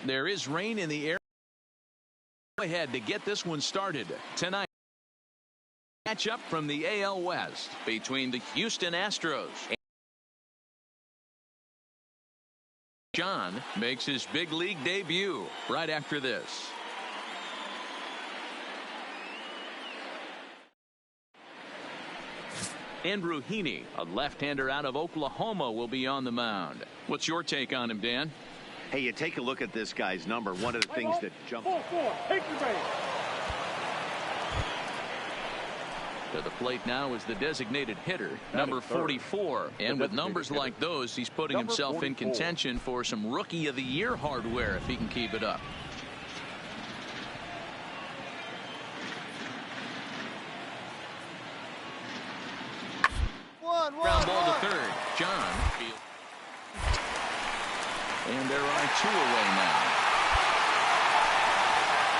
There is rain in the air. Go ahead to get this one started tonight. Matchup from the AL West between the Houston Astros. John makes his big league debut right after this. Andrew Heaney, a left-hander out of Oklahoma, will be on the mound. What's your take on him, Dan? Hey, you take a look at this guy's number. One of the things that jumps. To the plate now is the designated hitter, number 44. And with numbers like those, he's putting himself in contention for some Rookie of the Year hardware if he can keep it up. Ground ball to third. John. And there are two away now.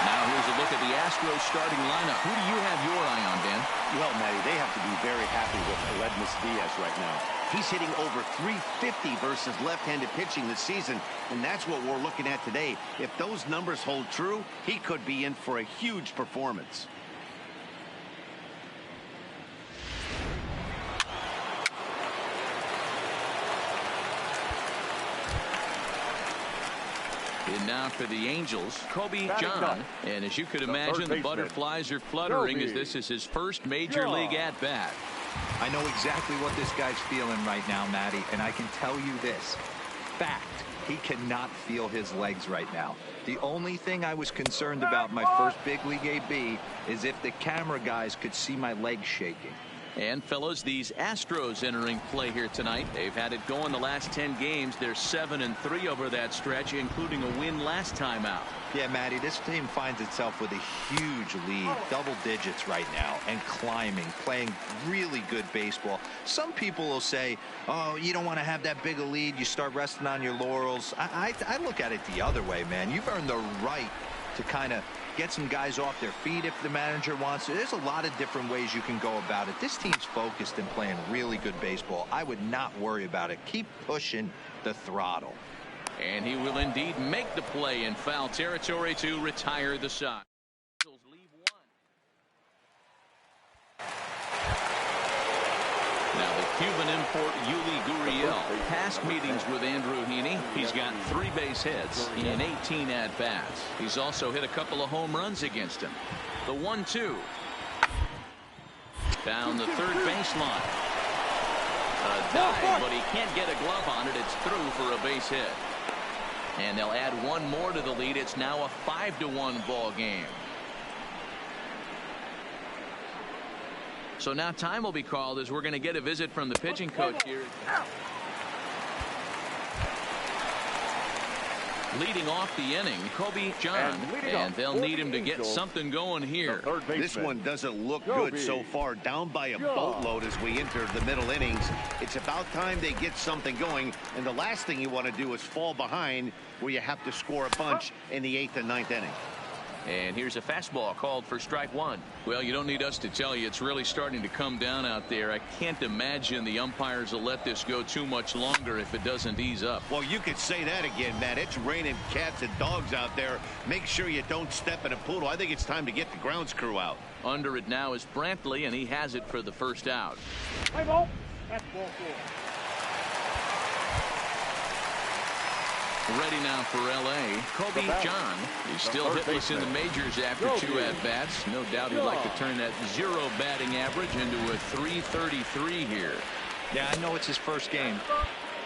Now here's a look at the Astros starting lineup. Who do you have your eye on, Dan? Well, Matty, they have to be very happy with Aledmus Diaz right now. He's hitting over 350 versus left-handed pitching this season, and that's what we're looking at today. If those numbers hold true, he could be in for a huge performance. And now for the Angels, Kobe John. And as you could imagine, the butterflies are fluttering as this is his first major league at-bat. I know exactly what this guy's feeling right now, Matty, and I can tell you this. Fact, he cannot feel his legs right now. The only thing I was concerned about my first big league AB is if the camera guys could see my legs shaking. And fellas, these Astros entering play here tonight. They've had it going the last 10 games. They're 7-3 over that stretch, including a win last time out. Yeah, Matty, this team finds itself with a huge lead, double digits right now, and climbing, playing really good baseball. Some people will say, oh, you don't want to have that big a lead. You start resting on your laurels. I look at it the other way, man. You've earned the right to kind of get some guys off their feet if the manager wants to. There's a lot of different ways you can go about it. This team's focused and playing really good baseball. I would not worry about it. Keep pushing the throttle. And he will indeed make the play in foul territory to retire the side. Now the Cuban import Yuli Gurriel. Past meetings with Andrew Heaney, he's got 3 base hits in 18 at-bats. He's also hit a couple of home runs against him. The 1-2. Down the third baseline. A dive, but he can't get a glove on it. It's through for a base hit. And they'll add one more to the lead. It's now a 5-1 ball game. So now time will be called as we're going to get a visit from the pitching coach here. Leading off the inning, Kobe John, and they'll need him to get something going here. This one doesn't look good so far, down by a boatload as we enter the middle innings. It's about time they get something going, and the last thing you want to do is fall behind where you have to score a bunch in the 8th and 9th inning. And here's a fastball called for strike one. Well, you don't need us to tell you it's really starting to come down out there. I can't imagine the umpires will let this go too much longer if it doesn't ease up. Well, you could say that again, Matt. It's raining cats and dogs out there. Make sure you don't step in a poodle. I think it's time to get the grounds crew out. Under it now is Brantley, and he has it for the first out. Hey, ball. That's ball 4. Ready now for L.A. Kobe John. He's still hitless in the majors after 2 at-bats. No doubt he'd like to turn that 0 batting average into a .333 here. Yeah, I know it's his first game,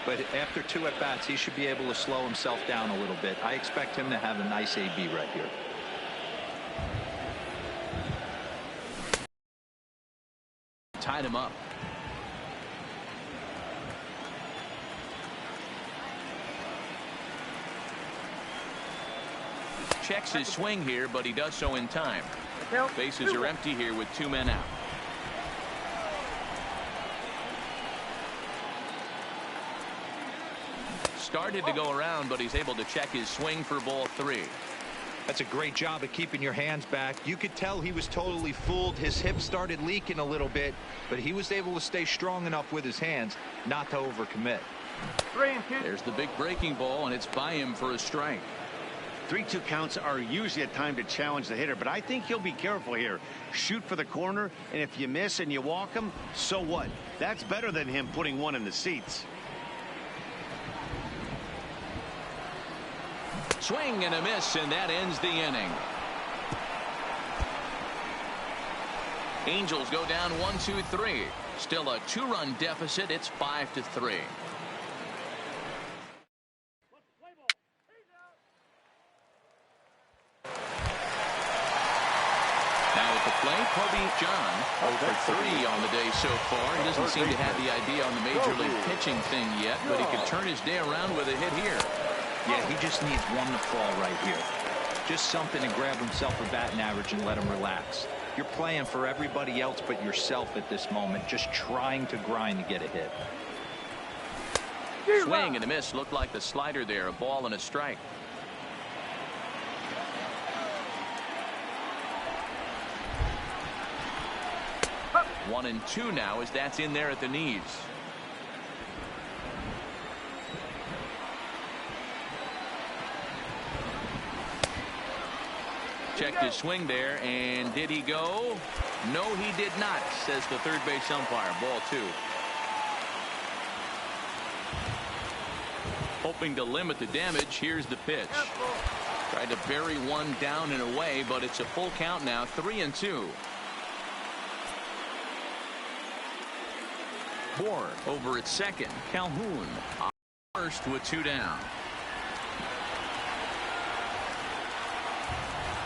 but after 2 at-bats, he should be able to slow himself down a little bit. I expect him to have a nice AB right here. Tied him up. Checks his swing here, but he does so in time. Bases are empty here with 2 men out. Started to go around, but he's able to check his swing for ball 3. That's a great job of keeping your hands back. You could tell he was totally fooled. His hip started leaking a little bit, but he was able to stay strong enough with his hands not to overcommit. There's the big breaking ball, and it's by him for a strike. 3-2 counts are usually a time to challenge the hitter, but I think he'll be careful here. Shoot for the corner, and if you miss and you walk him, so what? That's better than him putting one in the seats. Swing and a miss, and that ends the inning. Angels go down 1-2-3. Still a 2-run deficit. It's 5-3. Now at the plate, Kobe John, 0 for 3 on the day so far. He doesn't seem to have the idea on the major league pitching thing yet, but he could turn his day around with a hit here. Yeah, he just needs one to fall right here. Just something to grab himself a batting average and let him relax. You're playing for everybody else but yourself at this moment, just trying to grind to get a hit. Swing and a miss. Looked like the slider there. A ball and a strike. One and two now as that's in there at the knees. Checked his swing there, and did he go? No, he did not, says the third base umpire. Ball 2. Hoping to limit the damage. Here's the pitch. Tried to bury one down and away, but it's a full count now. 3-2. Ward over at second. Calhoun on first with 2 down.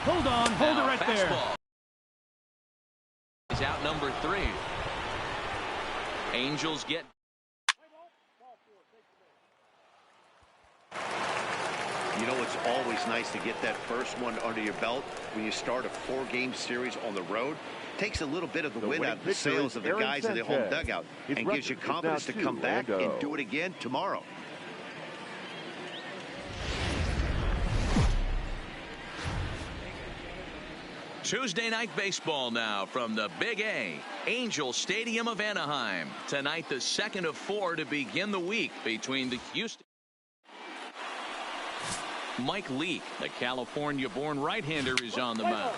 Hold on, hold Now, it right there. He's out number 3. Angels get. You know, it's always nice to get that first one under your belt when you start a 4-game series on the road. Takes a little bit of the wind out of the sails of the guys in the home dugout and gives you confidence to come back and do it again tomorrow. Tuesday night baseball now from the Big A, Angel Stadium of Anaheim. Tonight, the second of 4 to begin the week between the Houston. Mike Leake, the California-born right-hander, is on the mound.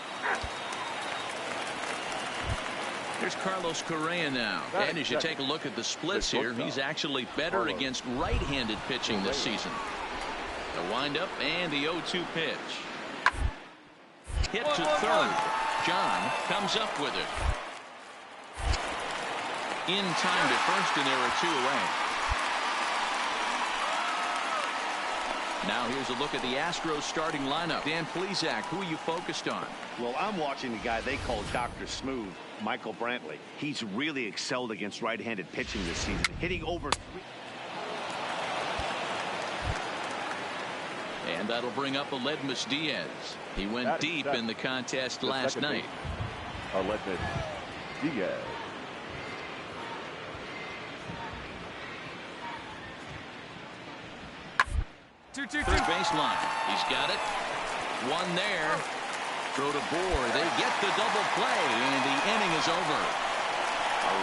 There's Carlos Correa now. And as you take a look at the splits here, he's actually better against right-handed pitching this season. The windup and the 0-2 pitch. Hit to third. John comes up with it. In time to first, and there are 2 away. Now here's a look at the Astros starting lineup. Dan Plesac, who are you focused on? Well, I'm watching the guy they call Dr. Smooth, Michael Brantley. He's really excelled against right-handed pitching this season, hitting over 3. And that'll bring up Aledmus Diaz. He went deep in the contest last night. Aledmus Diaz. Third baseline. He's got it. One there. Throw to Bohr. They get the double play, and the inning is over.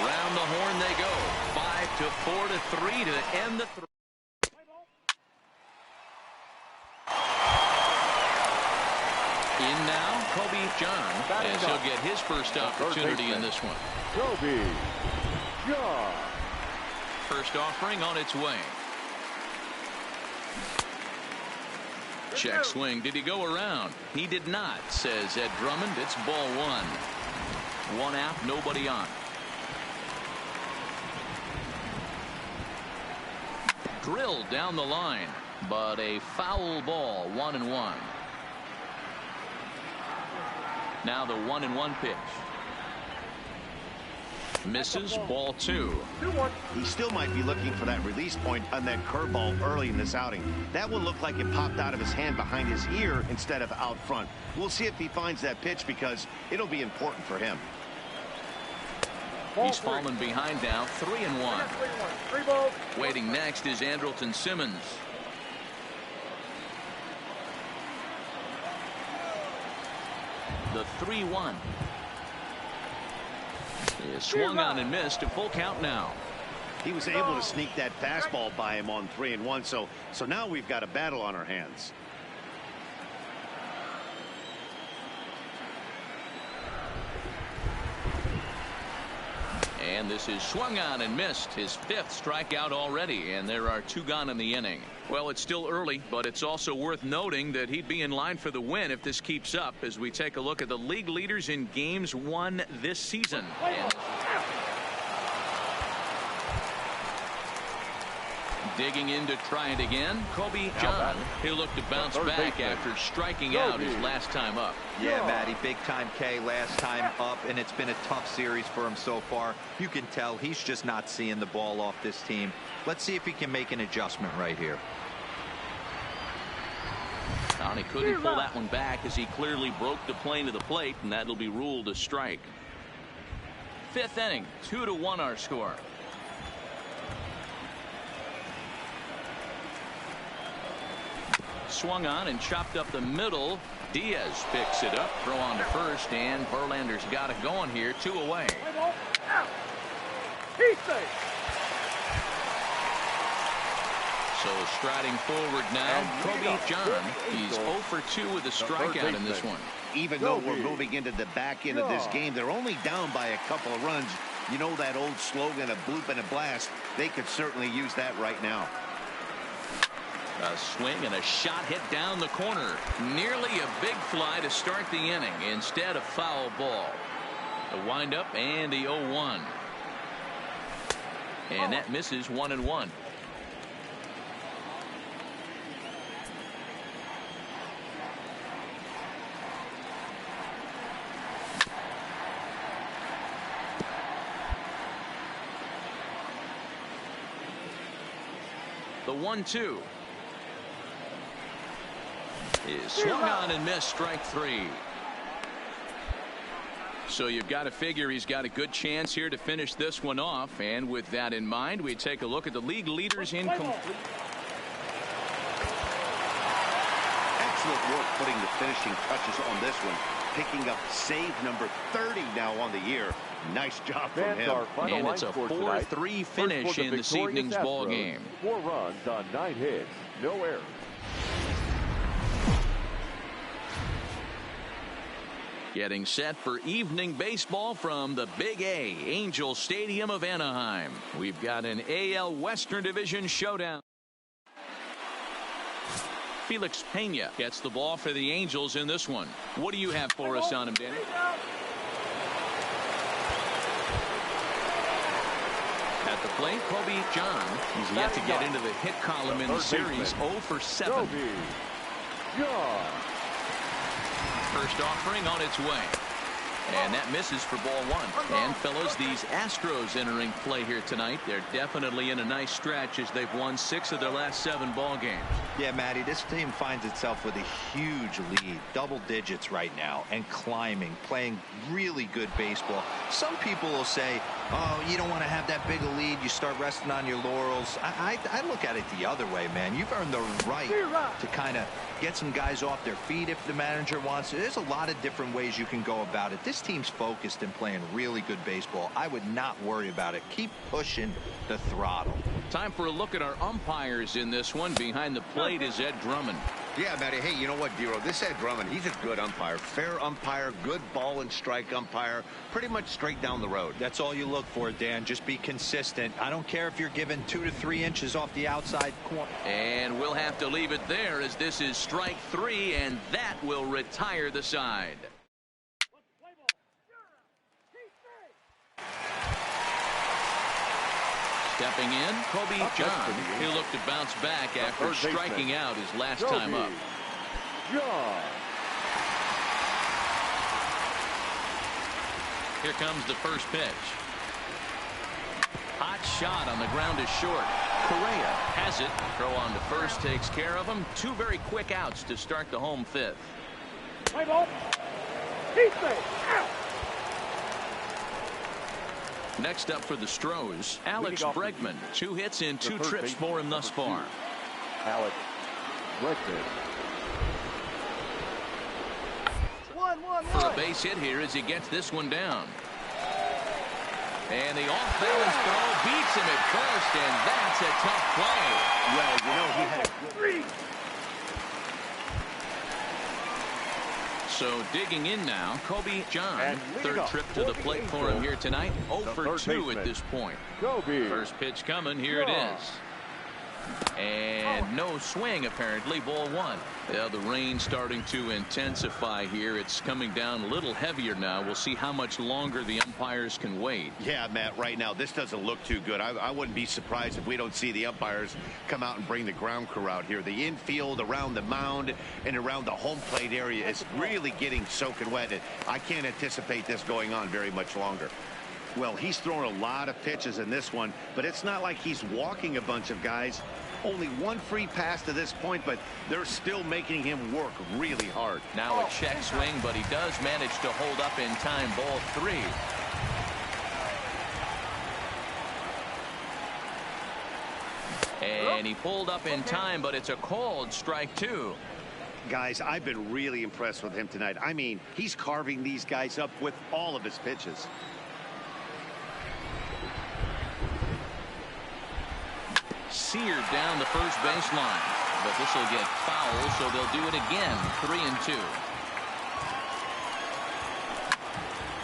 Around the horn they go. 5-4-3 to end the 3. In now, Kobe John, as he'll get his first opportunity in this one. Kobe John. First offering on its way. Check swing. Did he go around? He did not, says Ed Drummond. It's ball 1. 1 out, nobody on. Drilled down the line, but a foul ball. 1-1. Now the 1-1 pitch. Misses. Ball 2. He still might be looking for that release point on that curveball early in this outing. That one looked like it popped out of his hand behind his ear instead of out front. We'll see if he finds that pitch because it'll be important for him. He's fallen behind now. 3-1. 3 balls. Waiting next is Andrelton Simmons. The 3-1. He is swung on and missed. A full count now. He was able to sneak that fastball by him on 3-1. So now we've got a battle on our hands. And this is swung on and missed. His 5th strikeout already, and there are 2 gone in the inning. Well, it's still early, but it's also worth noting that he'd be in line for the win if this keeps up as we take a look at the league leaders in games won this season. And digging in to try it again, Kobe John. He'll look to bounce back after striking out his last time up. Yeah, Matty, big time K last time up, and it's been a tough series for him so far. You can tell he's just not seeing the ball off this team. Let's see if he can make an adjustment right here. He couldn't pull that one back as he clearly broke the plane to the plate, and that'll be ruled a strike. 5th inning, 2-1 our score. Swung on and chopped up the middle. Diaz picks it up, throw on to first, and Verlander's got it going here. 2 away. So striding forward now, Kobe John. He's 0 for 2 with a strikeout in this one. Even though we're moving into the back end of this game, they're only down by a couple of runs. You know that old slogan, a bloop and a blast. They could certainly use that right now. A swing and a shot hit down the corner. Nearly a big fly to start the inning. Instead, a foul ball. The windup and the 0-1. And that misses 1-1. The 1-2. Is swung on and missed, strike 3. So you've got to figure he's got a good chance here to finish this one off. And with that in mind, we take a look at the league leaders in complete. Excellent work putting the finishing touches on this one. Picking up save number 30 now on the year. Nice job from him. And it's a 4-3 finish in this evening's ball game. 4 runs on 9 hits, no errors. Getting set for evening baseball from the Big A, Angel Stadium of Anaheim. We've got an AL Western Division showdown. Felix Pena gets the ball for the Angels in this one. What do you have for us on him, Danny? At the plate, Kobe John. He's yet to get into the hit column in the series. 0 for 7. First offering on its way. And that misses for ball 1. And fellows, these Astros entering play here tonight. They're definitely in a nice stretch as they've won 6 of their last 7 ball games. Yeah, Matty, this team finds itself with a huge lead, double digits right now, and climbing, playing really good baseball. Some people will say, oh, you don't want to have that big a lead, you start resting on your laurels. I look at it the other way, man. You've earned the right to kind of get some guys off their feet if the manager wants to. There's a lot of different ways you can go about it. This team's focused and playing really good baseball. I would not worry about it. Keep pushing the throttle. Time for a look at our umpires in this one. Behind the plate is Ed Drummond. Yeah, Matty. Hey, you know what, Dero? This Ed Drummond, he's a good umpire. Fair umpire, good ball and strike umpire. Pretty much straight down the road. That's all you look for, Dan. Just be consistent. I don't care if you're given 2 to 3 inches off the outside corner. And we'll have to leave it there as this is strike 3, and that will retire the side. Stepping in, Kobe John. He'll look to bounce back after striking out his last time up. Here comes the first pitch. Hot shot on the ground is short. Correa has it. Throw on to first takes care of him. 2 very quick outs to start the home 5th. Next up for the Stros, Alex Bregman. 2 hits in 2 trips for him thus far. Alex Bregman. For a base hit here as he gets this one down. And the off-balance throw beats him at first, and that's a tough play. Well, you know, he had a good... So digging in now, Kobe John, And third trip to the plate for him here tonight. 0 for 2 at this point. Kobe. First pitch coming. Here it is. And no swing, apparently. Ball 1. Yeah, the rain starting to intensify here. It's coming down a little heavier now. We'll see how much longer the umpires can wait. Yeah, Matt, right now this doesn't look too good. I wouldn't be surprised if we don't see the umpires come out and bring the ground crew out here. The infield around the mound and around the home plate area is really getting soaking wet. And I can't anticipate this going on very much longer. Well, he's thrown a lot of pitches in this one, but it's not like he's walking a bunch of guys. Only one free pass to this point, but they're still making him work really hard. Now a check swing, but he does manage to hold up in time. Ball 3. And he pulled up in time, but it's a called strike 2. Guys, I've been really impressed with him tonight. I mean, he's carving these guys up with all of his pitches. Seared down the first baseline, but this will get foul, so they'll do it again. 3-2.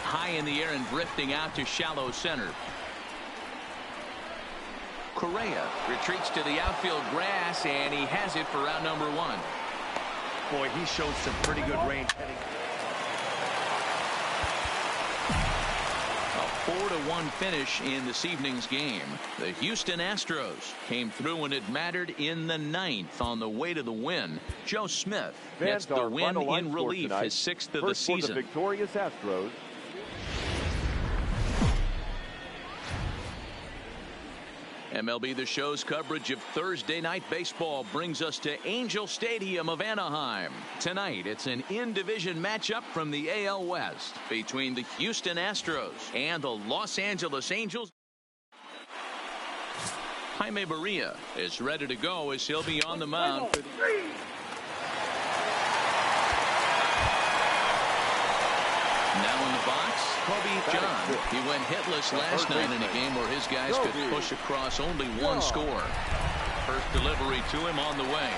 High in the air and drifting out to shallow center. Correa retreats to the outfield grass, and he has it for out number 1. Boy, he showed some pretty good range. A 4-1 finish in this evening's game. The Houston Astros came through when it mattered in the 9th on the way to the win. Joe Smith gets the win in relief, his 6th of the season. For the victorious Astros. MLB The Show's coverage of Thursday night baseball brings us to Angel Stadium of Anaheim. Tonight, it's an in-division matchup from the AL West between the Houston Astros and the Los Angeles Angels. Jaime Barria is ready to go as he'll be on the mound for the now in the box, Kobe John. He went hitless last night in a game where his guys could push across only one score. First delivery to him on the way.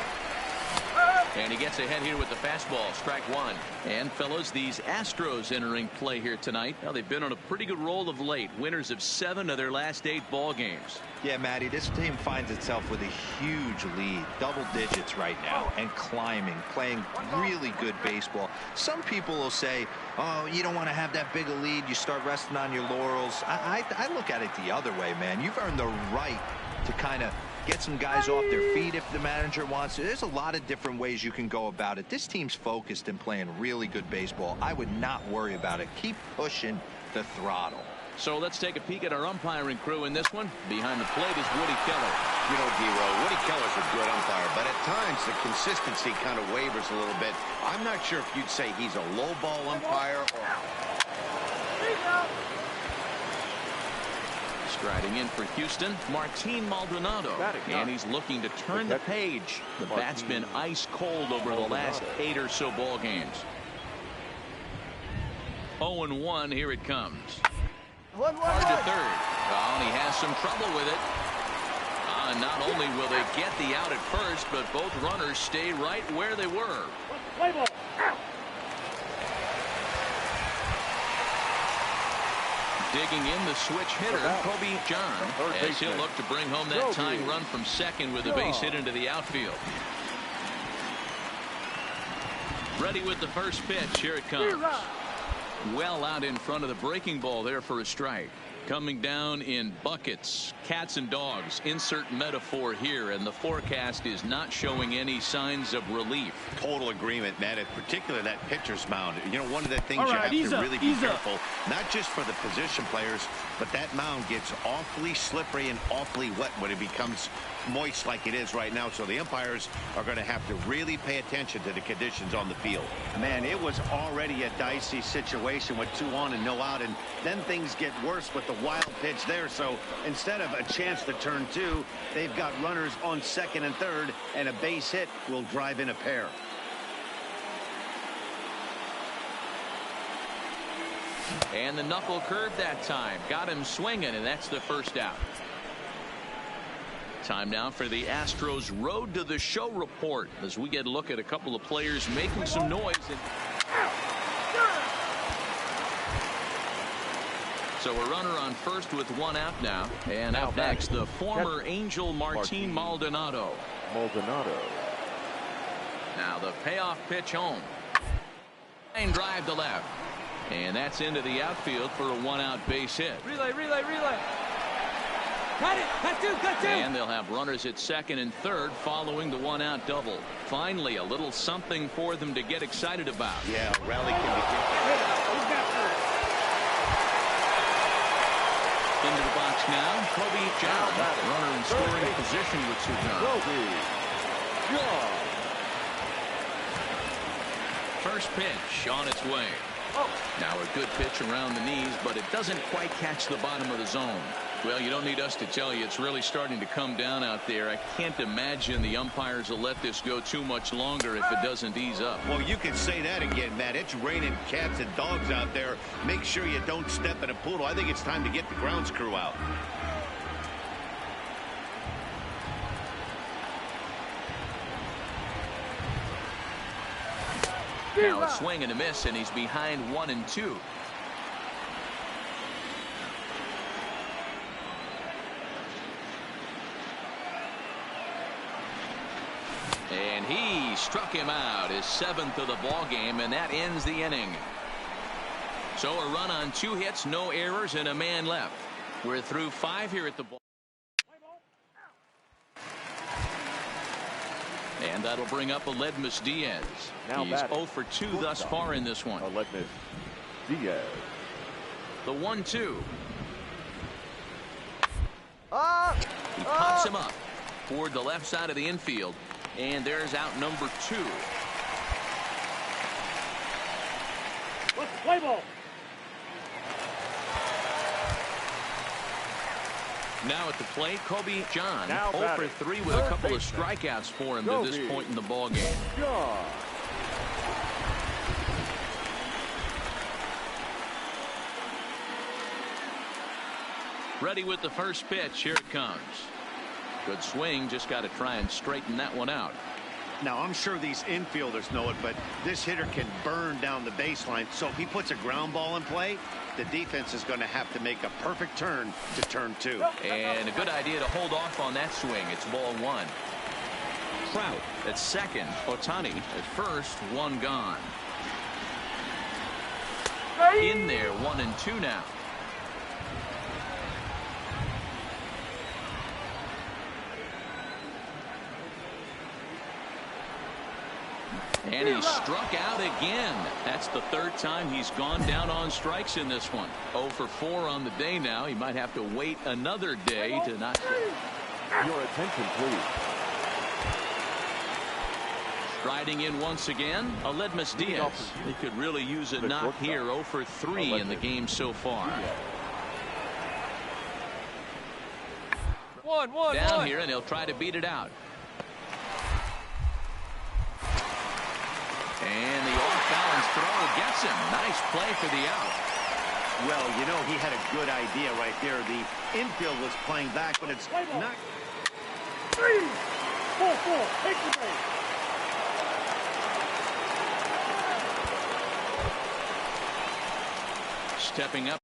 And he gets ahead here with the fastball. Strike 1. And fellas, these Astros entering play here tonight. Now they've been on a pretty good roll of late. Winners of 7 of their last 8 ball games. Yeah, Matty, this team finds itself with a huge lead, double digits right now, and climbing, playing really good baseball. Some people will say, oh, you don't want to have that big a lead. You start resting on your laurels. I look at it the other way, man. You've earned the right to kind of get some guys off their feet if the manager wants to. There's a lot of different ways you can go about it. This team's focused and playing really good baseball. I would not worry about it. Keep pushing the throttle. So let's take a peek at our umpiring crew in this one. Behind the plate is Woody Keller. You know, D-Row, Woody Keller's a good umpire, but at times the consistency kind of wavers a little bit. I'm not sure if you'd say he's a low ball umpire or... Striding in for Houston, Martin Maldonado, and he's looking to turn the page. The bat's been ice cold over the last 8 or so ball games. 0-1, here it comes. Hard to third. Oh, and he has some trouble with it. Not only will they get the out at first, but both runners stay right where they were. Digging in the switch hitter, Kobe John, as he'll look to bring home that tying run from second with a base hit into the outfield. Ready with the first pitch. Here it comes. Well out in front of the breaking ball there for a strike. Coming down in buckets, cats and dogs, insert metaphor here, and the forecast is not showing any signs of relief. Total agreement, Matt, in particular that pitcher's mound. You know, one of the things you have to really be careful, not just for the position players, but that mound gets awfully slippery and awfully wet when it becomes moist like it is right now. So the umpires are going to have to really pay attention to the conditions on the field. Man, it was already a dicey situation with 2 on and no out, and then things get worse with the wild pitch there. So instead of a chance to turn 2, they've got runners on second and third, and a base hit will drive in a pair. And the knuckle curve that time got him swinging, and that's the first out. Time now for the Astros Road to the Show report as we get a look at a couple of players making some noise. So a runner on first with one out now. And up next, the former Angel Martin Maldonado. Now the payoff pitch home. Line drive to left. And that's into the outfield for a one-out base hit. Relay. Got it. Got two. And they'll have runners at second and third following the one-out double. Finally, a little something for them to get excited about. Yeah, rally can be Into the box now, Kobe John. Runner in scoring position with two guns. First pitch on its way. Now a good pitch around the knees, but it doesn't quite catch the bottom of the zone. Well, you don't need us to tell you it's really starting to come down out there. I can't imagine the umpires will let this go too much longer if it doesn't ease up. Well, you can say that again, Matt. It's raining cats and dogs out there. Make sure you don't step in a poodle. I think it's time to get the grounds crew out. Now a swing and a miss, and he's behind 1-2. And he struck him out, his 7th of the ball game, and that ends the inning. So a run on 2 hits, no errors, and a man left. We're through 5 here at the ball. And that'll bring up Aledmys Diaz. He's 0 for 2 thus far in this one. Aledmys Diaz. The 1-2. He pops him up toward the left side of the infield. And there's out number 2. Let's play ball. Now at the plate, Kobe John. Now 0 for 3 with a couple of strikeouts for him to this point in the ball game. Ready with the first pitch. Here it comes. Good swing. Just got to try and straighten that one out. Now, I'm sure these infielders know it, but this hitter can burn down the baseline. So if he puts a ground ball in play, the defense is going to have to make a perfect turn to turn 2. And a good idea to hold off on that swing. It's ball 1. Trout at second. Ohtani at first. 1 gone. In there, 1-2 now. And he struck out again. That's the 3rd time he's gone down on strikes in this one. 0 for 4 on the day now. He might have to wait another day to not. Your attention, please. Striding in once again, Aledmys Diaz. He could really use a knock here. 0 for 3 in the game so far. Down here, and he'll try to beat it out. And the off-balance throw gets him. Nice play for the out. Well, you know, he had a good idea right there. The infield was playing back, but it's not. 3, 4, take the base. Stepping up.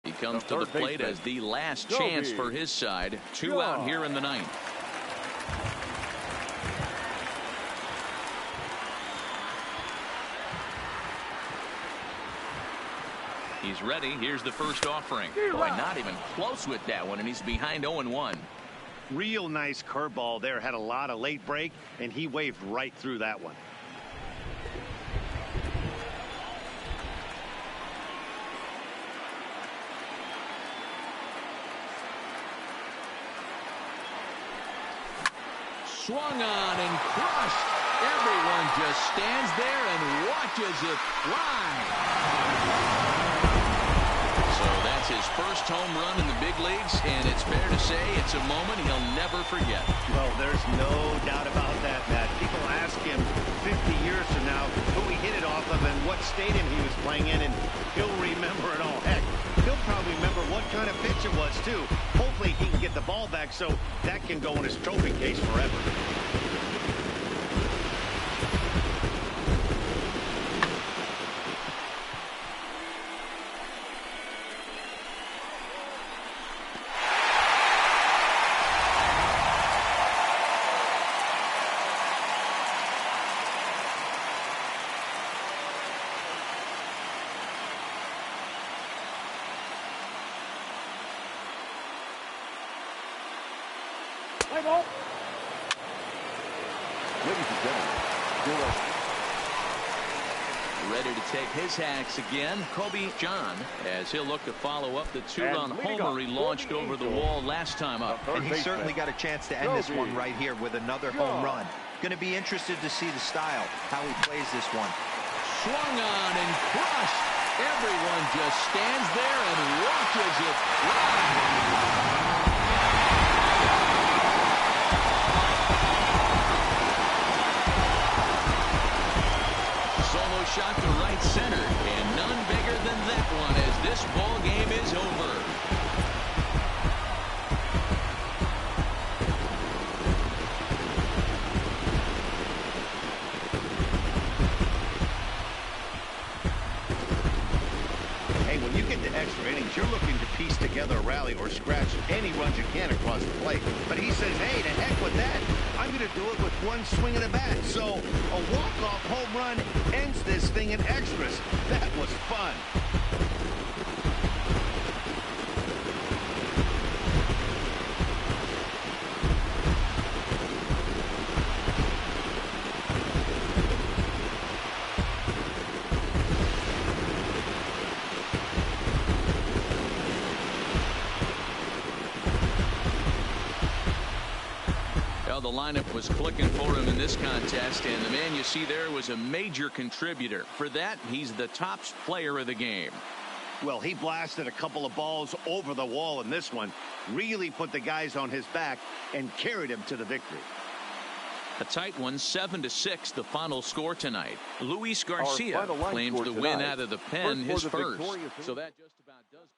He comes to the plate as the last chance for his side. 2 out here in the 9th. He's ready. Here's the first offering. Boy, not even close with that one, and he's behind 0-1. Real nice curveball there. Had a lot of late break, and he waved right through that one. Swung on and crushed. Everyone just stands there and watches it fly. So that's his first home run in the big leagues, and it's fair to say it's a moment he'll never forget. Well, there's no doubt about that, Matt. People ask him 50 years from now who he hit it off of and what stadium he was playing in, and he'll remember it all. Heck, he'll probably remember what kind of pitch it was, too. Hopefully he can get the ball back so that can go in his trophy case forever. Play ball. Ladies and gentlemen, your Ready to take his hacks again, Kobe John, as he'll look to follow up the two-run homer he launched over the wall last time up. And he certainly got a chance to end this one right here with another home run. Going to be interested to see the style, how he plays this one. Swung on and crushed. Everyone just stands there and watches it fly. Shot to right center, and none bigger than that one as this ball game is over. Hey, when you get to extra innings, you're looking to piece together a rally or scratch any runs you can across the plate. But he says, hey, to heck with that. I'm going to do it with one swing of the bat. So a walk-off home run ends this thing in extras. That was fun. The lineup was clicking for him in this contest, and the man you see there was a major contributor. For that, he's the top player of the game. Well, he blasted a couple of balls over the wall in this one, really put the guys on his back and carried him to the victory. A tight one, 7-6, the final score tonight. Luis Garcia claims the win out of the pen, his first. So that just about does it.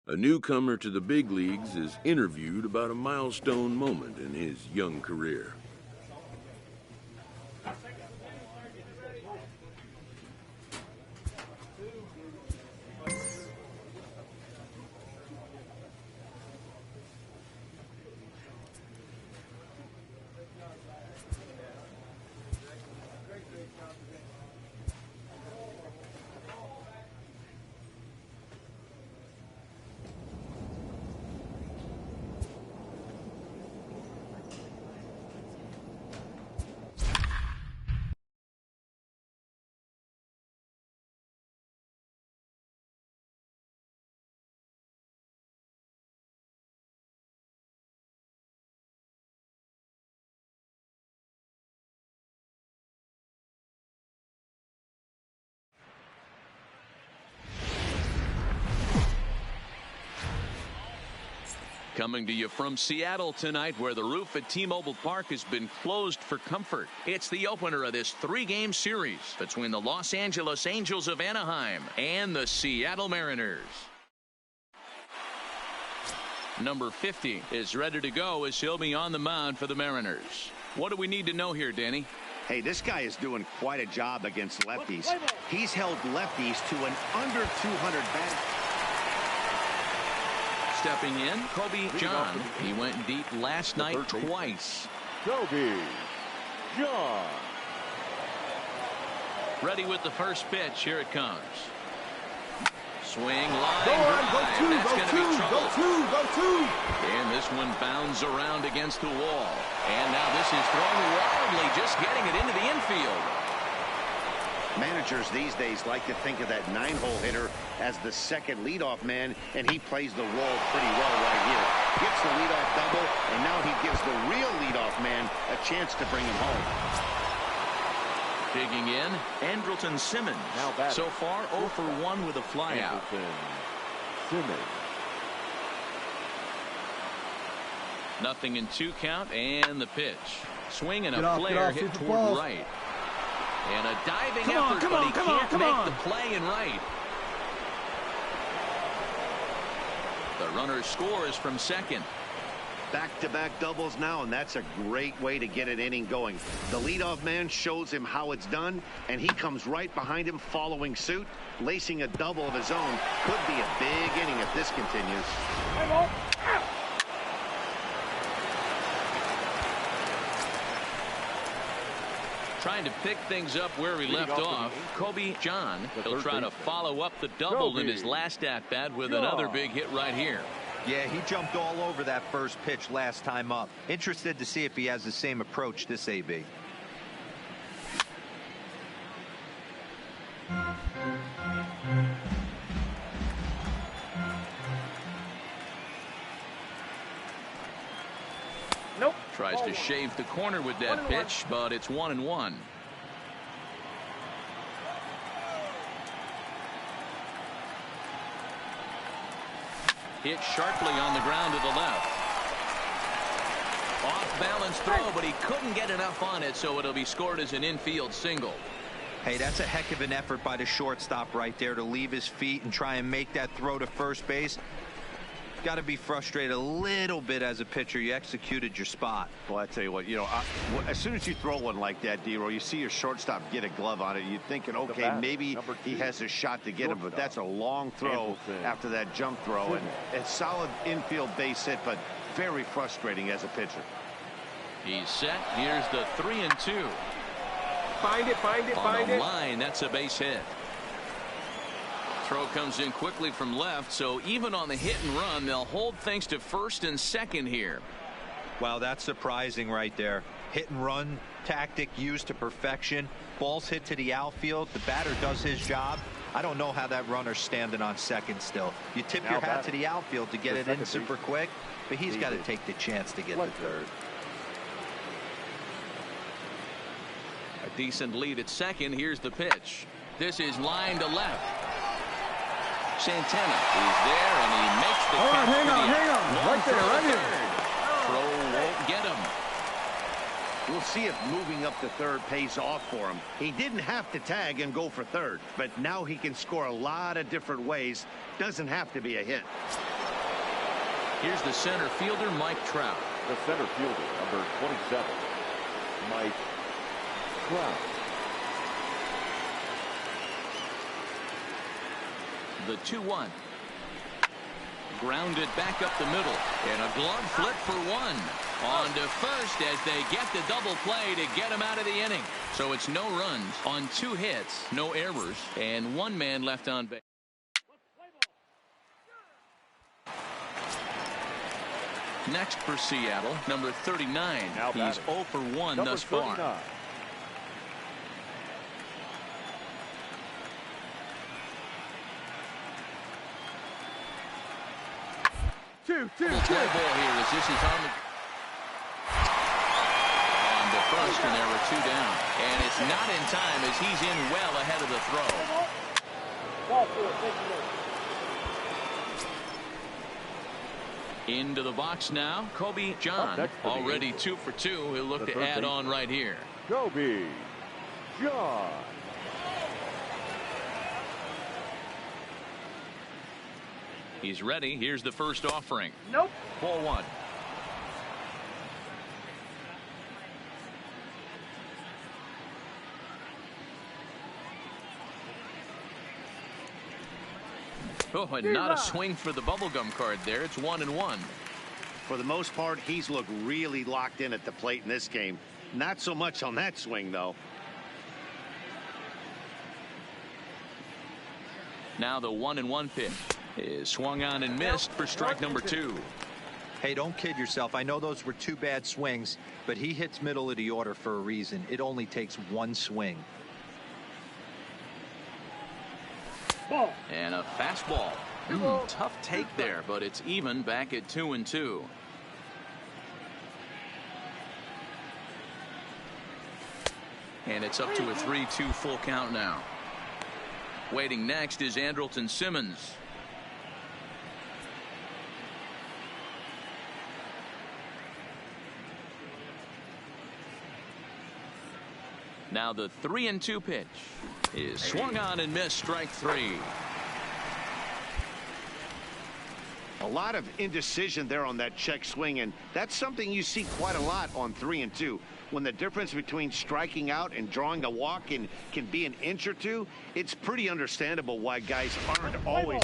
A newcomer to the big leagues is interviewed about a milestone moment in his young career. Coming to you from Seattle tonight, where the roof at T-Mobile Park has been closed for comfort. It's the opener of this three-game series between the Los Angeles Angels of Anaheim and the Seattle Mariners. Number 50 is ready to go as he'll be on the mound for the Mariners. What do we need to know here, Danny? Hey, this guy is doing quite a job against lefties. He's held lefties to an under 200 bat. Stepping in, Kobe John. He went deep last night twice. Kobe John. Ready with the first pitch. Here it comes. Swing, line, Go on, drive. go two, That's go going to two, be trouble. go two, go two. And this one bounds around against the wall. And now this is thrown wildly, just getting it into the infield. Managers these days like to think of that 9-hole hitter as the second leadoff man, and he plays the role pretty well right here. Gets the leadoff double, and now he gives the real leadoff man a chance to bring him home. Digging in, Andrelton Simmons. So far, 0 for 1 with a flyout. Simmons. Nothing in 2 count, and the pitch. Swing and a flare hit toward right. And a diving effort, but he can't make the play in right. The runner scores from second. Back-to-back doubles now, and that's a great way to get an inning going. The leadoff man shows him how it's done, and he comes right behind him following suit, lacing a double of his own. Could be a big inning if this continues. Trying to pick things up where he left off. Kobe John. He'll try to follow up the double in his last at-bat with another big hit right here. Yeah, he jumped all over that first pitch last time up. Interested to see if he has the same approach this AB. Nope. Tries to shave the corner with that pitch, but it's 1-1. Hit sharply on the ground to the left. Off balance throw, but he couldn't get enough on it, so it'll be scored as an infield single. Hey, that's a heck of an effort by the shortstop right there to leave his feet and try and make that throw to first base. Got to be frustrated a little bit as a pitcher. You executed your spot. Well, I tell you what, as soon as you throw one like that, D-Roy, you see your shortstop get a glove on it. You're thinking, okay, maybe he has a shot to get him, but that's a long throw after that jump throw. And a solid infield base hit, but very frustrating as a pitcher. He's set. Here's the 3-2. Find it, find it, On find the it. line, that's a base hit. Throw comes in quickly from left, so even on the hit and run, they'll hold things to first and second here. Wow, that's surprising right there. Hit and run tactic used to perfection. Ball's hit to the outfield. The batter does his job. I don't know how that runner's standing on second still. You tip your hat to the outfield to get it in super quick, but he's got to take the chance to get to third. A decent lead at second. Here's the pitch. This is line to left. Santana is there, and he makes the catch. Hang on. Right there, right here. Throw won't get him. We'll see if moving up to third pays off for him. He didn't have to tag and go for third, but now he can score a lot of different ways. Doesn't have to be a hit. Here's the center fielder, Mike Trout. The center fielder, number 27, Mike Trout. The 2-1. Grounded back up the middle, and a glove flip for one. On to first as they get the double play to get him out of the inning. So it's no runs on 2 hits, no errors, and 1 man left on base. Next for Seattle, number 39. He's 0 for 1 thus far. 39. Two. Play ball here as this is on the first, and there were 2 down. And it's not in time as he's in well ahead of the throw. Ball for it. Thank you. Into the box now, Kobe John, already 2 for 2. He'll look to add on right here. Kobe John. He's ready. Here's the first offering. Nope. Ball 1. Oh, and not a swing for the bubblegum card there. It's 1-1. For the most part, he's looked really locked in at the plate in this game. Not so much on that swing, though. Now the 1-1 pitch is swung on and missed for strike number 2. Hey, don't kid yourself. I know those were 2 bad swings, but he hits middle of the order for a reason. It only takes 1 swing. Ball. And a fastball. Tough take there, but it's even back at 2-2. And it's up to a 3-2 full count now. Waiting next is Andrelton Simmons. Now the 3-2 pitch is swung on and missed, strike 3. A lot of indecision there on that check swing, and that's something you see quite a lot on 3-2. When the difference between striking out and drawing a walk can be an inch or 2, it's pretty understandable why guys aren't always.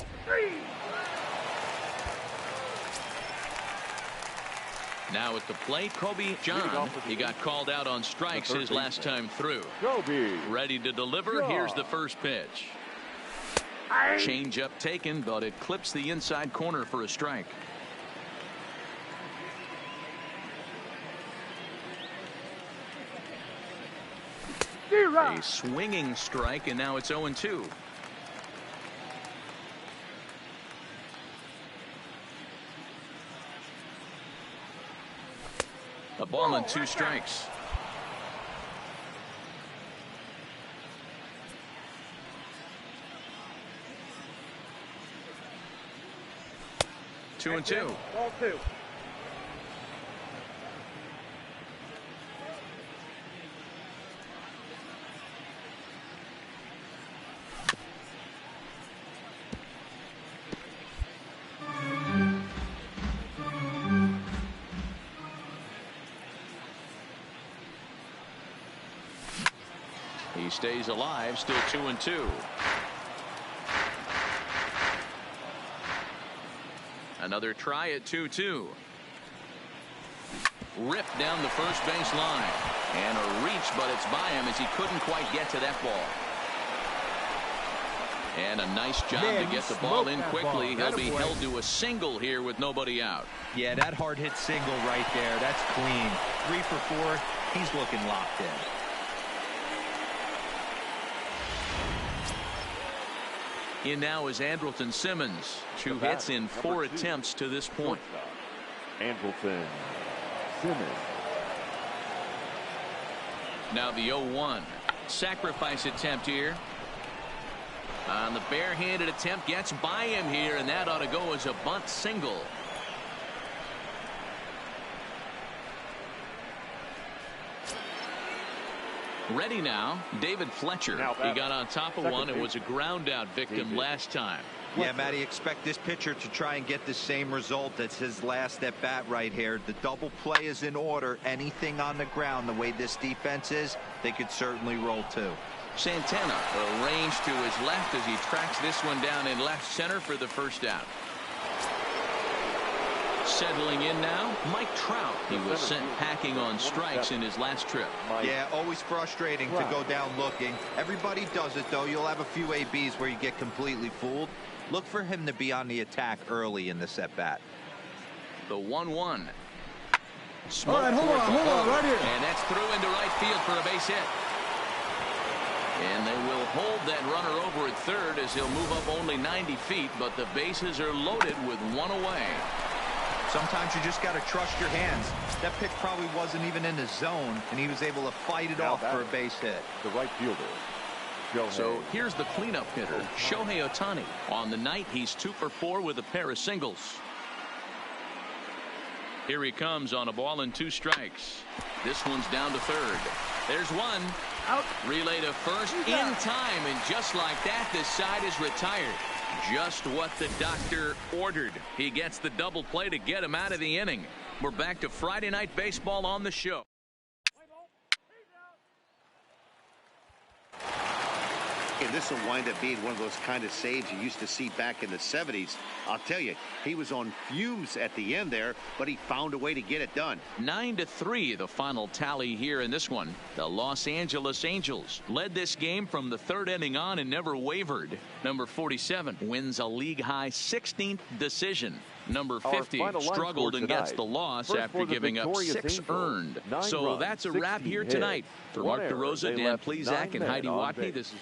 Now at the plate, Kobe John. He got called out on strikes his last time through. Kobe. Ready to deliver. Here's the first pitch. Change up taken, but it clips the inside corner for a strike. A swinging strike, and now it's 0-2. A ball and 2 strikes. Two and two. Ball 2. He stays alive, still 2-2. Another try at 2-2. Ripped down the first base line. And a reach, but it's by him as he couldn't quite get to that ball. And a nice job to get the ball in quickly. He'll be held to a single here with nobody out. Yeah, that hard hit single right there. That's clean. 3 for 4. He's looking locked in. In now is Andrelton Simmons. 2 hits in 4 attempts to this point. Andrelton Simmons. Now the 0-1. Sacrifice attempt here. On the barehanded attempt, gets by him here, and that ought to go as a bunt single. Ready now, David Fletcher. He got on top of one and was a ground out victim last time. Yeah, Matty, expect this pitcher to try and get the same result. That's his last at bat right here. The double play is in order. Anything on the ground, the way this defense is, they could certainly roll too. Santana arranged to his left as he tracks this one down in left center for the first out. Settling in now, Mike Trout. He was sent packing on strikes in his last trip. Yeah, always frustrating to go down looking. Everybody does it, though. You'll have a few ABs where you get completely fooled. Look for him to be on the attack early in this at-bat. The 1-1. All right, hold on, right here. And that's through into right field for a base hit. And they will hold that runner over at third as he'll move up only 90 feet, but the bases are loaded with 1 away. Sometimes you just got to trust your hands. That pitch probably wasn't even in the zone, and he was able to fight it off for a base hit. The right fielder. Shohei. So here's the cleanup hitter, Shohei Ohtani. On the night, he's 2 for 4 with a pair of singles. Here he comes on a ball and 2 strikes. This one's down to third. There's one. Out. Relay to first in time, and just like that, this side is retired. Just what the doctor ordered. He gets the double play to get him out of the inning. We're back to Friday Night Baseball on the show. And this will wind up being one of those kind of saves you used to see back in the 70s. I'll tell you, he was on fumes at the end there, but he found a way to get it done. 9-3 the final tally here in this one. The Los Angeles Angels led this game from the 3rd inning on and never wavered. Number 47 wins a league-high 16th decision. Number 50 struggled and gets the loss after giving up 6 earned. So that's a wrap here tonight. For Mark DeRosa, Dan Plesac, and Heidi Watney, this is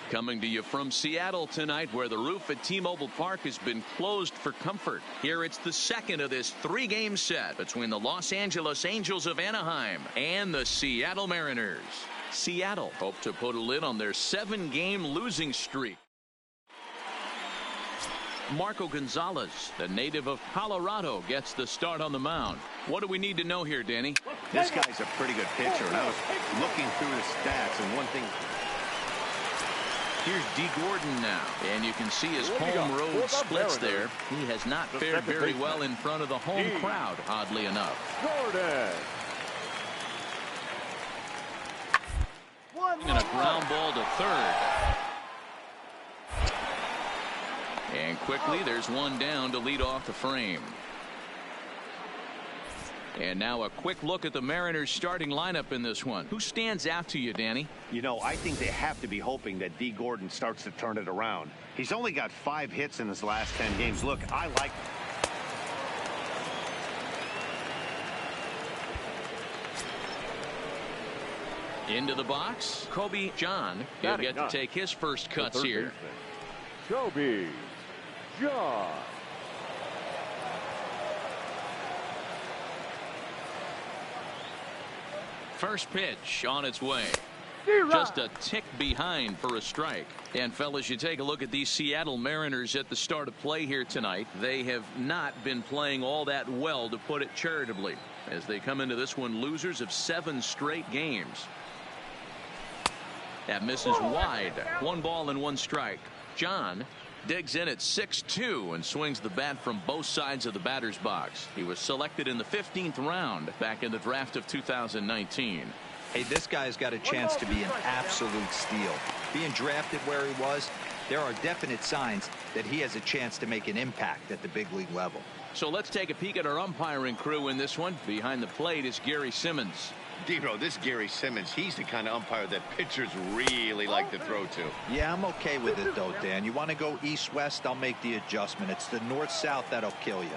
coming to you from Seattle tonight, where the roof at T-Mobile Park has been closed for comfort. Here it's the second of this 3-game set between the Los Angeles Angels of Anaheim and the Seattle Mariners. Seattle hope to put a lid on their 7-game losing streak. Marco Gonzalez, the native of Colorado, gets the start on the mound. What do we need to know here, Danny? This guy's a pretty good pitcher, and I was looking through his stats, and one thing. Here's D. Gordon now, and you can see his home road splits there. He has not fared very well in front of the home crowd, oddly enough. Gordon. And a ground ball to third. And quickly. There's one down to lead off the frame. And now a quick look at the Mariners starting lineup in this one. Who stands out to you, Danny? You know, I think they have to be hoping that D. Gordon starts to turn it around. He's only got 5 hits in his last 10 games. Look, I like into the box. Kobe John. He'll get to take his first cuts here. Kobe John. First pitch on its way. Just a tick behind for a strike. And fellas, you take a look at these Seattle Mariners at the start of play here tonight. They have not been playing all that well, to put it charitably, as they come into this one losers of 7 straight games. That misses wide. 1 ball and 1 strike. John digs in at 6-2 and swings the bat from both sides of the batter's box. He was selected in the 15th round back in the draft of 2019. Hey, this guy's got a chance to be an absolute steal. Being drafted where he was, there are definite signs that he has a chance to make an impact at the big league level. So let's take a peek at our umpiring crew in this one. Behind the plate is Gary Simmons. Dero, this Gary Simmons, he's the kind of umpire that pitchers really like to throw to. Yeah, I'm okay with it, though, Dan. You want to go east-west, I'll make the adjustment. It's the north-south that'll kill you.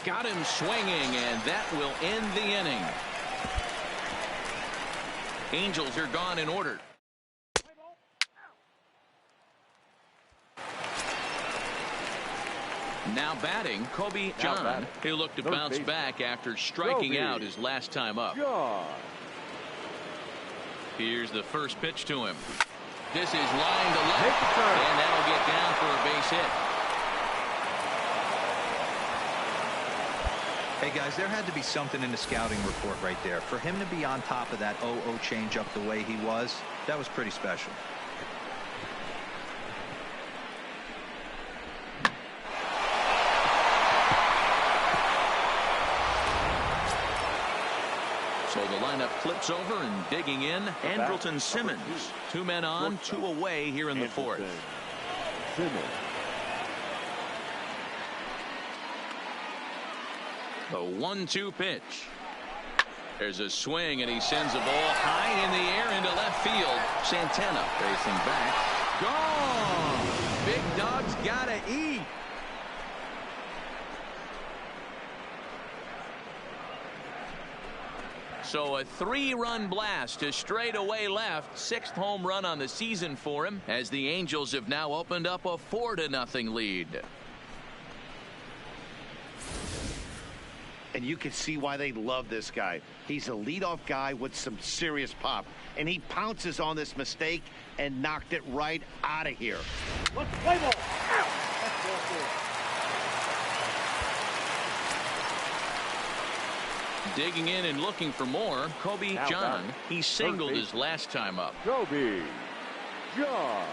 Got him swinging, and that will end the inning. Angels are gone in order. Now batting, Kobe John. He'll look to bounce back after striking out his last time up. Here's the first pitch to him. This is line to left, and that'll get down for a base hit. Hey, guys, there had to be something in the scouting report right there. For him to be on top of that 0-0 changeup the way he was, that was pretty special. So the lineup flips over, and digging in, Andrelton Simmons. 2 men on, 2 away here in the 4th. The 1-2 pitch. There's a swing, and he sends the ball high in the air into left field. Santana facing back. Gone! Big dog's gotta eat. So a 3-run blast to straightaway left. 6th home run on the season for him, as the Angels have now opened up a 4-0 lead. And you can see why they love this guy. He's a leadoff guy with some serious pop. And he pounces on this mistake and knocked it right out of here. Let's play ball. Digging in and looking for more, Kobe John. He singled his last time up. Kobe John.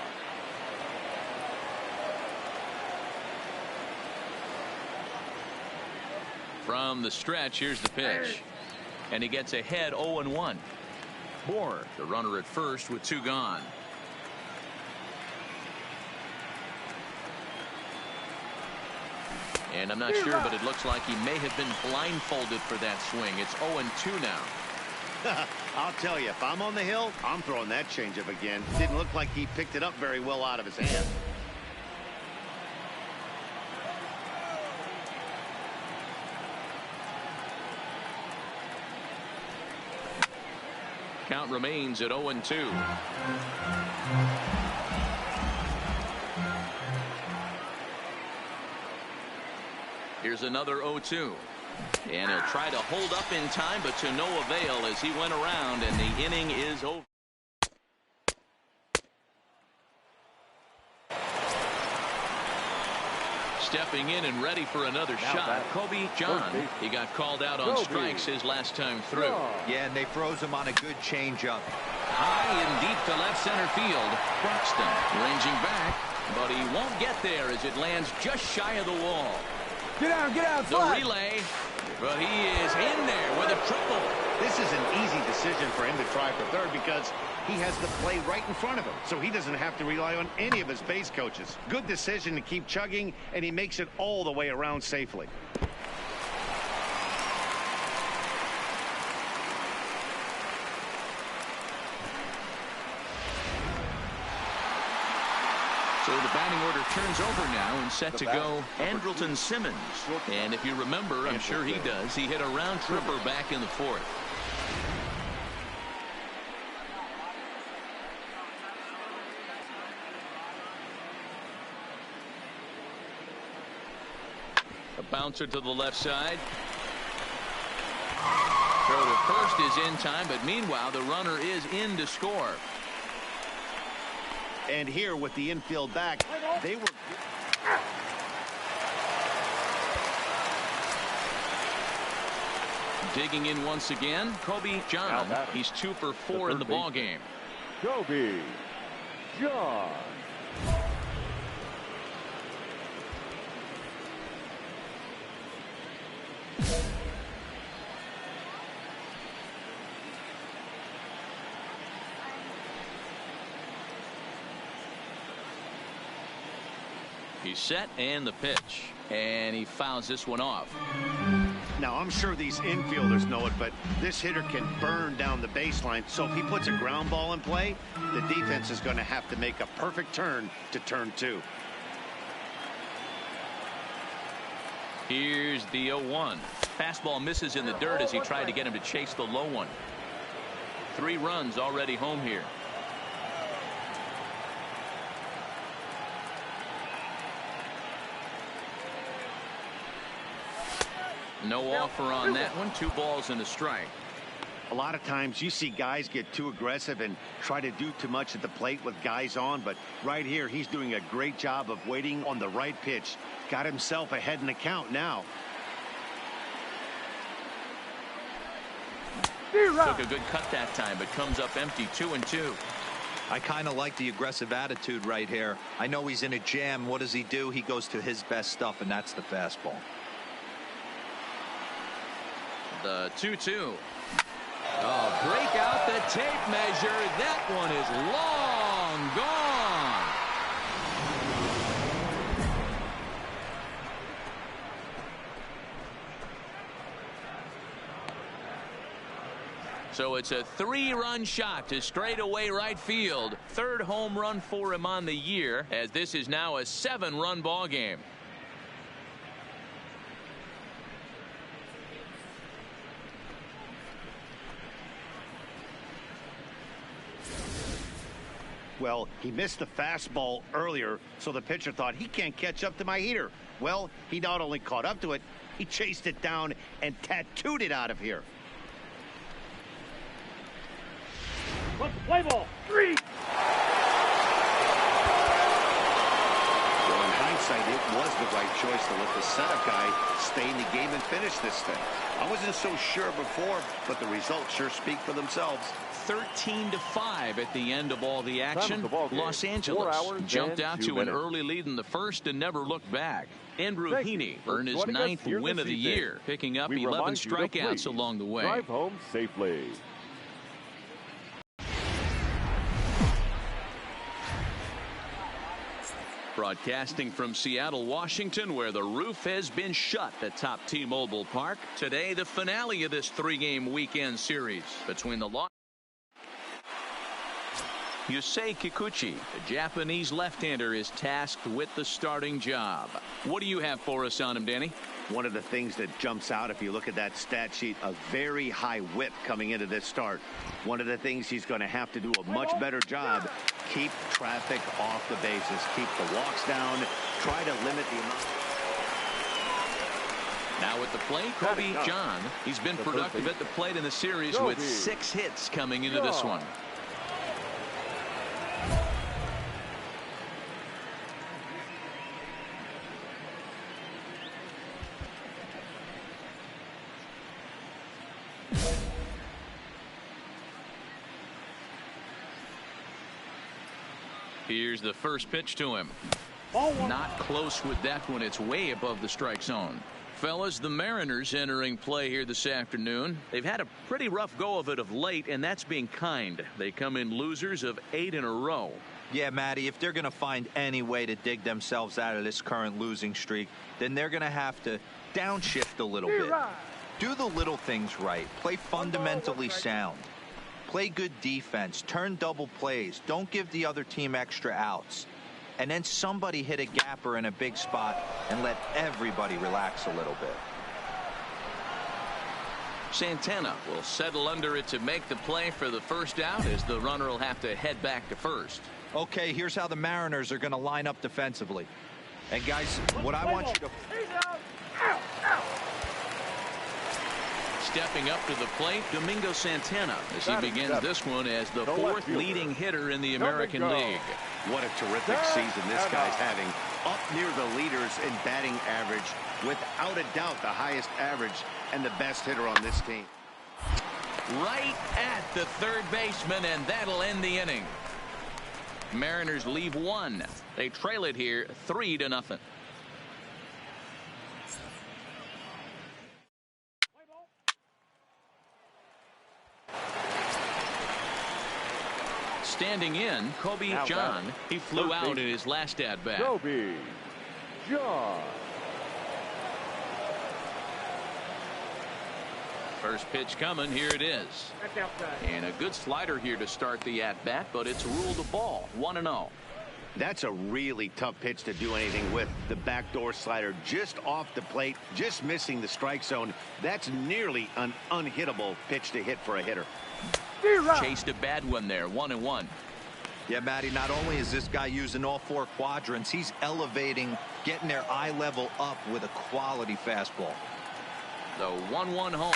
From the stretch, here's the pitch. And he gets ahead 0-1. Bohr, the runner at first with 2 gone. And I'm not sure, but it looks like he may have been blindfolded for that swing. It's 0-2 now. I'll tell you, if I'm on the hill, I'm throwing that changeup again. Didn't look like he picked it up very well out of his hand. Count remains at 0-2. Here's another 0-2. And he'll try to hold up in time, but to no avail as he went around, and the inning is over. Stepping in and ready for another shot, Kobe John. He got called out on strikes his last time through. Yeah, and they froze him on a good changeup. High and deep to left center field. Broxton ranging back, but he won't get there as it lands just shy of the wall. Get out, The fly. relay. But he is in there with a triple. This is an easy decision for him to try for third because he has the play right in front of him, so he doesn't have to rely on any of his base coaches. Good decision to keep chugging, and he makes it all the way around safely. So the batting order turns over now and set to go Andrelton Simmons. And if you remember, I'm sure he does, he hit a round tripper back in the fourth. A bouncer to the left side. Throw to first is in time, but meanwhile the runner is in to score. And here with the infield back, they were... Digging in once again, Kobe John. He's 2 for 4 in the ball game. Kobe John. He's set and the pitch. And he fouls this one off. Now, I'm sure these infielders know it, but this hitter can burn down the baseline. So if he puts a ground ball in play, the defense is going to have to make a perfect turn to turn 2. Here's the 0-1. Fastball misses in the dirt as he tried to get him to chase the low one. 3 runs already home here. No offer on that one. 2 balls and a strike. A lot of times you see guys get too aggressive and try to do too much at the plate with guys on, but right here he's doing a great job of waiting on the right pitch. Got himself ahead in the count now. Took a good cut that time, but comes up empty. 2-2. I kind of like the aggressive attitude right here. I know he's in a jam. What does he do? He goes to his best stuff, and that's the fastball. The 2-2. Oh, break out the tape measure. That one is long gone. So it's a 3-run shot to straightaway right field. 3rd home run for him on the year, as this is now a 7-run ball game. Well, he missed the fastball earlier, so the pitcher thought he can't catch up to my heater. Well, he not only caught up to it, he chased it down and tattooed it out of here. Play ball. 3. Well, in hindsight, it was the right choice to let the setup guy stay in the game and finish this thing. I wasn't so sure before, but the results sure speak for themselves. 13-5 at the end of all the action. Los Angeles jumped out to an early lead in the first and never looked back. Andrew Heaney earned his 9th win of the year, picking up 11 strikeouts along the way. Drive home safely. Broadcasting from Seattle, Washington, where the roof has been shut at top T-Mobile Park. Today, the finale of this 3-game weekend series between the Yusei Kikuchi, the Japanese left-hander, is tasked with the starting job. What do you have for us on him, Danny? One of the things that jumps out if you look at that stat sheet, a very high whip coming into this start. One of the things he's going to have to do a much better job, keep traffic off the bases, keep the walks down, try to limit the amount. Now at the plate, Kobe John. He's been productive at the plate in the series with 6 hits coming into this one. Here's the first pitch to him. Not close with that one. It's way above the strike zone. Fellas, the Mariners entering play here this afternoon. They've had a pretty rough go of it of late, and that's being kind. They come in losers of 8 in a row. Yeah, Matty, if they're going to find any way to dig themselves out of this current losing streak, then they're going to have to downshift a little bit. Do the little things right. Play fundamentally sound. Play good defense. Turn double plays. Don't give the other team extra outs. And then somebody hit a gapper in a big spot and let everybody relax a little bit. Santana will settle under it to make the play for the first out, as the runner will have to head back to first. Okay, here's how the Mariners are going to line up defensively. And guys, what I want you to... Stepping up to the plate, Domingo Santana, as he begins this one as the 4th leading hitter in the American League. What a terrific season this guy's having. Up near the leaders in batting average, without a doubt the highest average and the best hitter on this team. Right at the third baseman, and that'll end the inning. Mariners leave 1. They trail it here 3-0. Standing in, Kobe John. He flew out in his last at-bat. Kobe John. First pitch coming. Here it is. And a good slider here to start the at-bat, but it's ruled a ball. 1-0. That's a really tough pitch to do anything with. The backdoor slider just off the plate, just missing the strike zone. That's nearly an unhittable pitch to hit for a hitter. Chased a bad one there. 1-1. Yeah, Matty, not only is this guy using all 4 quadrants, he's elevating, getting their eye level up with a quality fastball. The 1-1 home.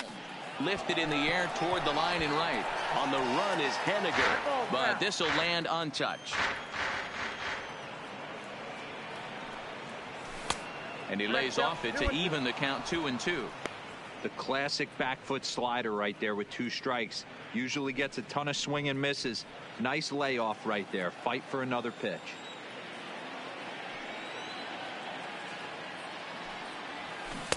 Lifted in the air toward the line and right. On the run is Henniger, but this will land untouched. And he lays off it to even the count 2-2. The classic back foot slider right there with 2 strikes. Usually gets a ton of swing and misses. Nice layoff right there. Fight for another pitch.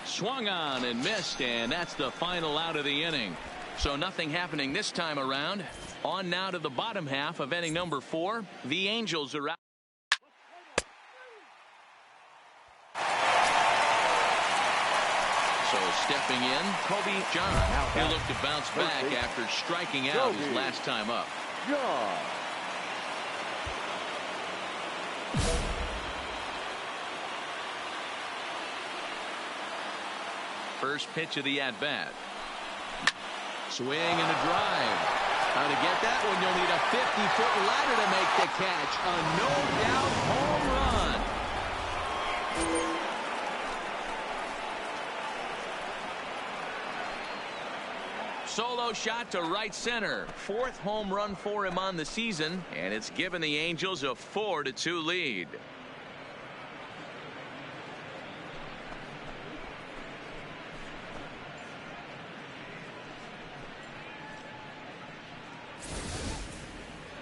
Swung on and missed, and that's the final out of the inning. So nothing happening this time around. On now to the bottom half of inning number 4. The Angels are out. So stepping in, Kobe John. He'll look to bounce back after striking out his last time up. John. First pitch of the at-bat. Swing and a drive. How to get that one? You'll need a 50-foot ladder to make the catch. A no-doubt home run. Solo shot to right center. 4th home run for him on the season, and it's given the Angels a 4-2 lead.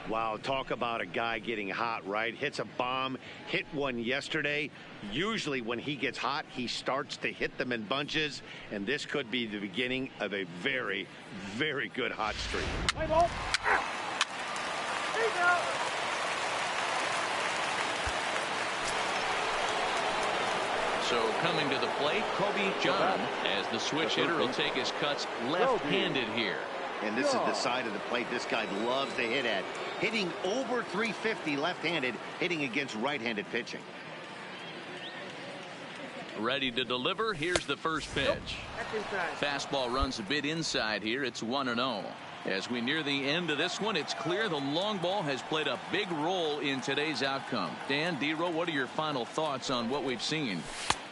Wow, talk about a guy getting hot, right? Hits a bomb, hit one yesterday. Usually when he gets hot, he starts to hit them in bunches, and this could be the beginning of a very, very good hot streak. So coming to the plate, Kobe John, as the switch hitter will take his cuts left-handed here. And this is the side of the plate this guy loves to hit at. Hitting over 350 left-handed, hitting against right-handed pitching. Ready to deliver. Here's the first pitch. Fastball runs a bit inside here. It's 1-0. As we near the end of this one, it's clear the long ball has played a big role in today's outcome. Dan, D-Row, what are your final thoughts on what we've seen?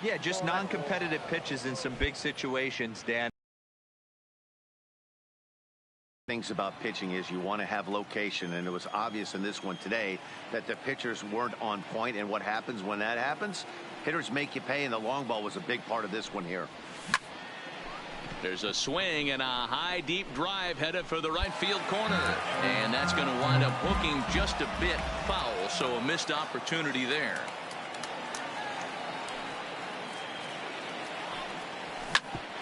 Yeah, just non-competitive pitches in some big situations, Dan. Things about pitching is you want to have location, and it was obvious in this one today that the pitchers weren't on point. And what happens when that happens? Hitters make you pay, and the long ball was a big part of this one here. There's a swing and a high deep drive headed for the right field corner, and that's going to wind up hooking just a bit foul, so a missed opportunity there.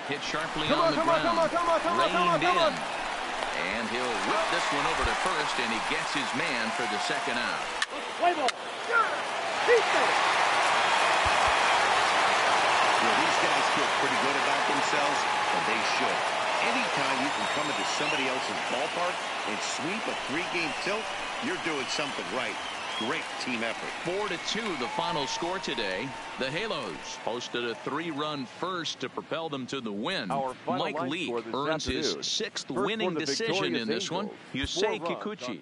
Hit sharply on the ground. Reined in. And he'll whip this one over to first, and he gets his man for the second out. Well, these guys feel pretty good about themselves, and they should. Anytime you can come into somebody else's ballpark and sweep a 3-game tilt, you're doing something right. Great team effort. 4-2 the final score today. The Halos posted a 3-run first to propel them to the win. Mike Leake earns his 6th winning decision in this one. Yusei Kikuchi.